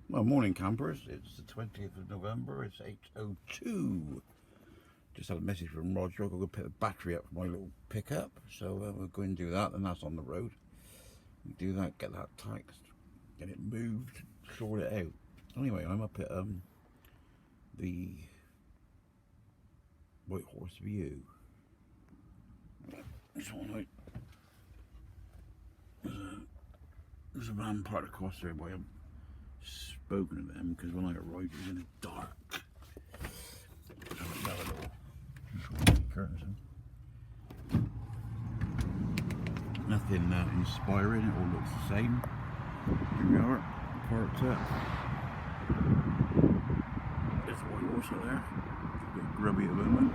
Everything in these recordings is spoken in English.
Well, morning campers. It's the 20th of November. It's 8:02. Just had a message from Roger. I've got to put the battery up for my little pickup. So we'll go and do that, and that's on the road. Do that, get that taxed, get it moved, sort it out. Anyway, I'm up at the Whitehorse View. It's all right. There's a van parked across there, but I haven't spoken to them because when I arrived it was in the dark. So I got a little curtain. Nothing inspiring, it all looks the same. Here we are, parked up. There's a white horse up there. A bit grubby at the moment.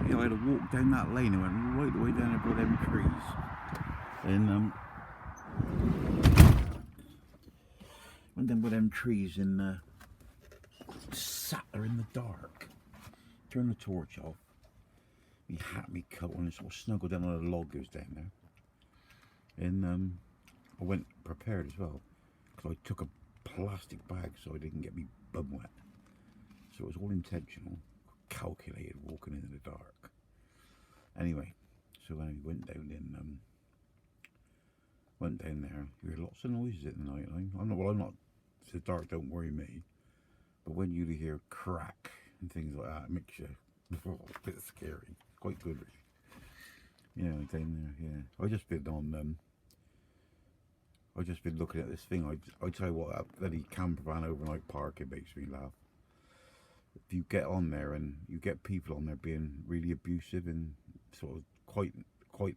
Yeah, I had to walk down that lane. I went right the way down there by them trees. And went down by them trees and sat there in the dark. Turned the torch off. Me hat, me coat on, and sort of snuggled down on a log that was down there. And I went prepared as well, because I took a plastic bag so I didn't get me bum wet. So it was all intentional, calculated walking in the dark. Anyway, so when I went down there, you hear lots of noises at the night. I'm not. The dark don't worry me, but when you hear crack and things like that, it makes you a bit scary. Quite good, really. Yeah, down there. Yeah, I just been looking at this thing. I tell you what, that bloody camper van overnight park, it makes me laugh. If you get on there and you get people on there being really abusive and sort of quite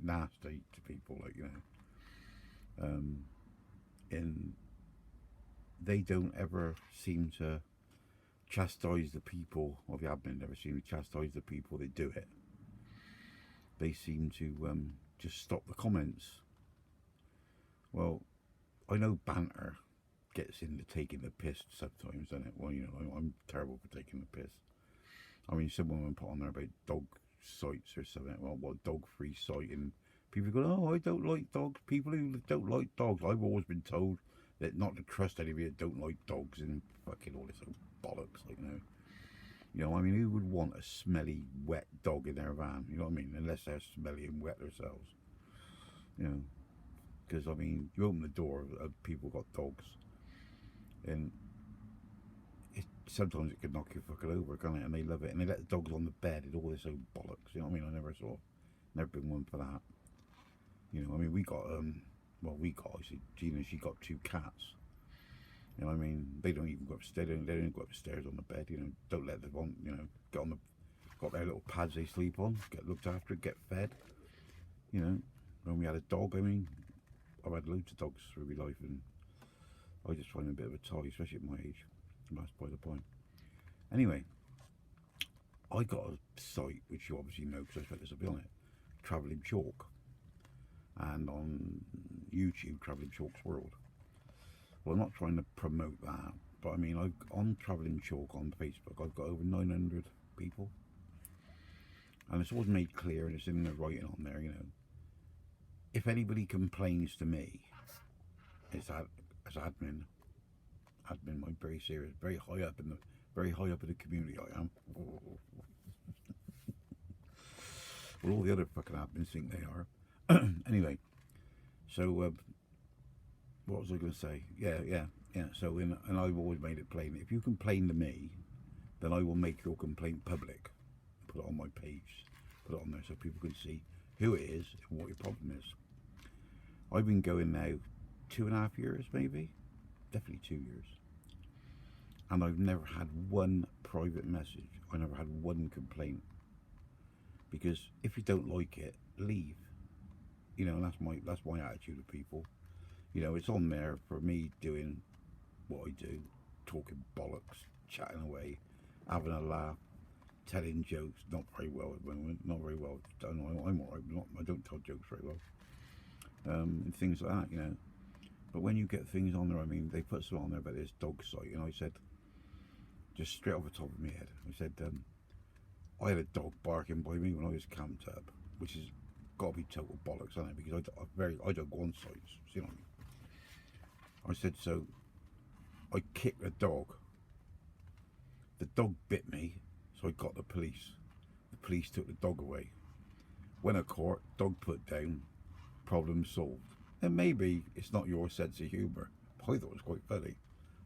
nasty to people, like, and they don't ever seem to chastise the people, or the admin never seem to chastise the people that do it. They seem to just stop the comments. Well, I know banter gets into taking the piss sometimes, doesn't it? Well, I'm terrible for taking the piss. I mean, someone put on there about dog sites or something. Well, what dog-free site, and people go, "Oh, I don't like dogs." People who don't like dogs, I've always been told that not to trust anybody that don't like dogs, and fucking all this old bollocks, like, I mean, who would want a smelly, wet dog in their van? You know what I mean? Unless they're smelly and wet themselves. Because, I mean, you open the door of people got dogs, and sometimes it could knock you fucking over, can't it? And they love it, and they let the dogs on the bed and all this old bollocks. You know what I mean? Never been one for that. I mean, I said, Gina, she got 2 cats. You know what I mean? They don't even go upstairs. They don't go upstairs on the bed. Don't let them on. Get on got their little pads they sleep on. Get looked after. Get fed. When we had a dog, I mean, I've had loads of dogs through my life, and I just find them a bit of a tie, especially at my age. And that's by the point. Anyway, I got a site which you obviously know because I spent this a bit on it. Travelling Chalk, and on YouTube, Travelling Chalk's World. Well, I'm not trying to promote that, but I mean, on Travelling Chalk on Facebook, I've got over 900 people, and it's always made clear, and it's in the writing on there. If anybody complains to me, it's as admin, I'm very serious, very high up in the community. I am. Well, all the other fucking admins think they are. Anyway, so what was I going to say? Yeah. So, and I've always made it plain. If you complain to me, then I will make your complaint public. Put it on my page. Put it on there so people can see who it is and what your problem is. I've been going now 2.5 years, maybe. Definitely 2 years. And I've never had one private message. I never had one complaint. Because if you don't like it, leave. And that's my attitude to people. It's on there for me doing what I do, talking bollocks, chatting away, having a laugh, telling jokes. Not very well at the moment. Not very well. I'm alright. I don't tell jokes very well. And things like that. But when you get things on there, I mean, they put something on there about this dog site, and I said, just straight off the top of my head, I said, I had a dog barking by me when I was camped up, which has got to be total bollocks, isn't it? Because I don't go on sites, you know what I mean? I said, so I kicked the dog. The dog bit me, so I got the police. The police took the dog away. Went to court, dog put down, problem solved. And maybe it's not your sense of humour, but I thought it was quite funny.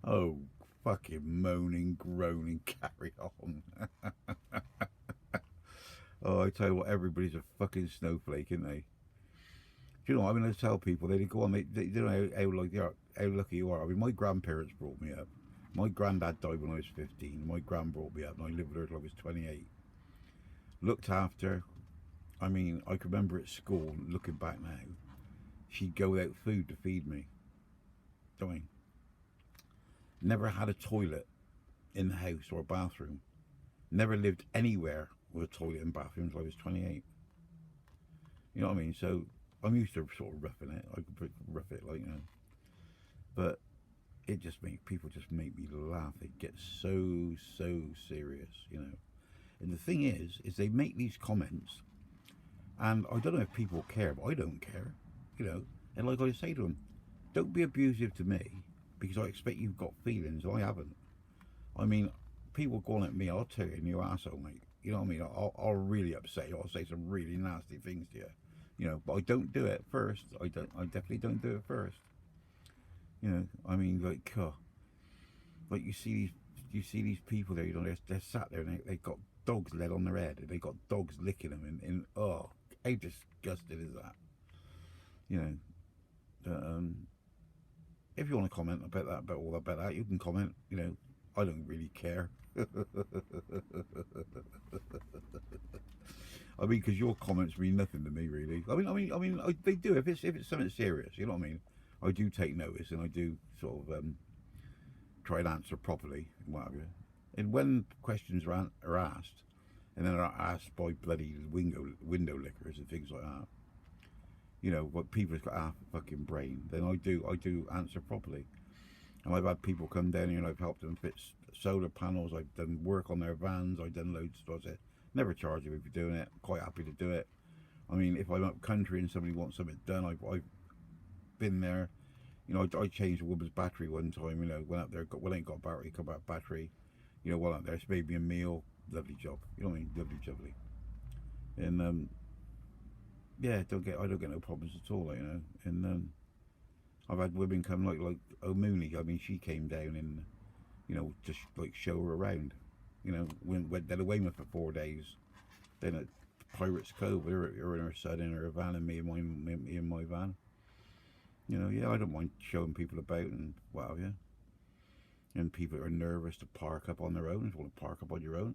Oh, fucking moaning, groaning, carry on. Oh, I tell you what, everybody's a fucking snowflake, isn't they? Do you know what I mean? I tell people, they go on, they don't know how lucky you are. I mean, my grandparents brought me up. My granddad died when I was 15. My gran brought me up, and I lived with her till I was 28. Looked after. I mean, I can remember at school, looking back now, she'd go without food to feed me. Dying. Never had a toilet in the house or a bathroom. Never lived anywhere with a toilet and bathroom until I was 28. You know what I mean? So I'm used to sort of roughing it. I could rough it, like, you know. But it just people just make me laugh. They get so serious, you know. And the thing is they make these comments, and I don't know if people care, but I don't care, you know. And like I say to them, don't be abusive to me, because I expect you've got feelings. I haven't. I mean, people going at me, I'll tell you, you asshole, mate. You know what I mean? I'll really upset you. I'll say some really nasty things to you, you know. But I don't do it first. I definitely don't do it first. You know, I mean, like you see these people there. You know, they're sat there and they got dogs led on their head, and they got dogs licking them, and oh, how disgusting is that? You know, if you want to comment about that, you can comment. You know, I don't really care. I mean, because your comments mean nothing to me, really. I mean, they do if it's something serious. You know what I mean? I do take notice, and I do sort of try and answer properly, and what have you. And when questions are asked, and then are asked by bloody window lickers and things like that, you know, what people have got half a fucking brain, then I do answer properly. And I've had people come down here and I've helped them fit solar panels. I've done work on their vans. I've done loads of stuff. Never charge them if you're doing it. I'm quite happy to do it. I mean, if I'm up country and somebody wants something done, I've been there. You know, I changed a woman's battery one time. You know, went up there, ain't got a battery, come back battery. You know, went up there, she made me a meal. Lovely job. You know what I mean? Lovely jubbly. And yeah, I don't get no problems at all. Like, you know, and I've had women come like O'Mooney. I mean, she came down and, you know, just like show her around. You know, went down to Weymouth for 4 days. Then at Pirates Cove, her and her son in her van, and me in my van. You know, yeah, I don't mind showing people about and what have you. And people are nervous to park up on their own. If you want to park up on your own,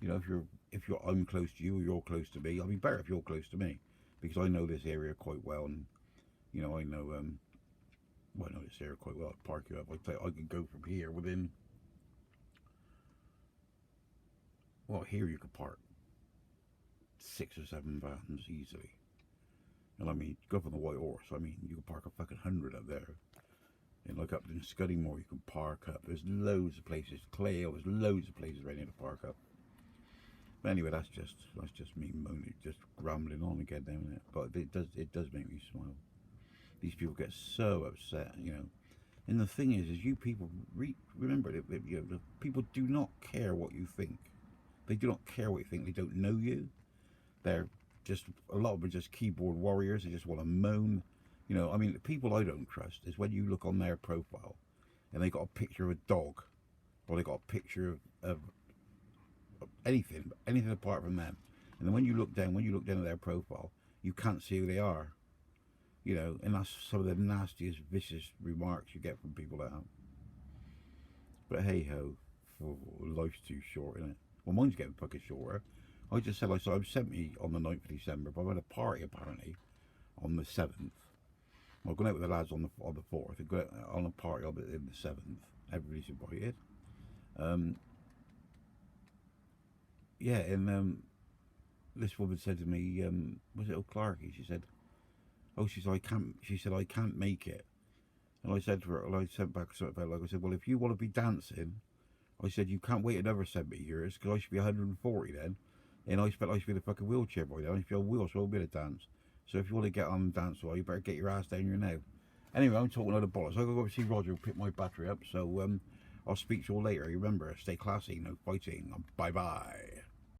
you know, if I'm close to you or you're close to me, I'll be better if you're close to me, because I know this area quite well, and you know, I know this area quite well. I'll park you up. I can go from here within. Well, here you could park 6 or 7 vans easily. And I mean, go up on the Whitehorse. I mean, you can park a fucking 100 up there. And like up in Scuddymore, you can park up. There's loads of places. Clay, there's loads of places right near to park up. But anyway, that's just me moaning, just rambling on again down there. But it does make me smile. These people get so upset, you know. And the thing is you people remember that, you know, the people do not care what you think. They do not care what you think. They don't know you. They're just, a lot of them are just keyboard warriors. They just want to moan. You know, I mean, the people I don't trust is when you look on their profile and they got a picture of a dog, or they got a picture of anything apart from them. And then when you look down at their profile, you can't see who they are. You know, and that's some of the nastiest, vicious remarks you get from people like that. But hey ho, life's too short, isn't it? Well, mine's getting fucking shorter. I just said, so I'm sent me on the 9th of December, but I had a party apparently on the 7th. I've gone out with the lads on the 4th. I've got on a party on the 7th. Everybody's invited. Yeah, and this woman said to me, was it O'Clarky? She said, oh, she said, I can't make it. And I said to her, and I sent back sort of like, I said, well, if you want to be dancing, I said, you can't wait another 70 years, because I should be 140 then. And I expect I should be the fucking wheelchair boy then. I should be on wheels, so I'll be able to dance. So if you want to get on the dance floor, you better get your ass down here now. Anyway, I'm talking other bollocks. I'll go see Roger, pick my battery up. So I'll speak to you all later. Remember, stay classy, no fighting. Bye bye.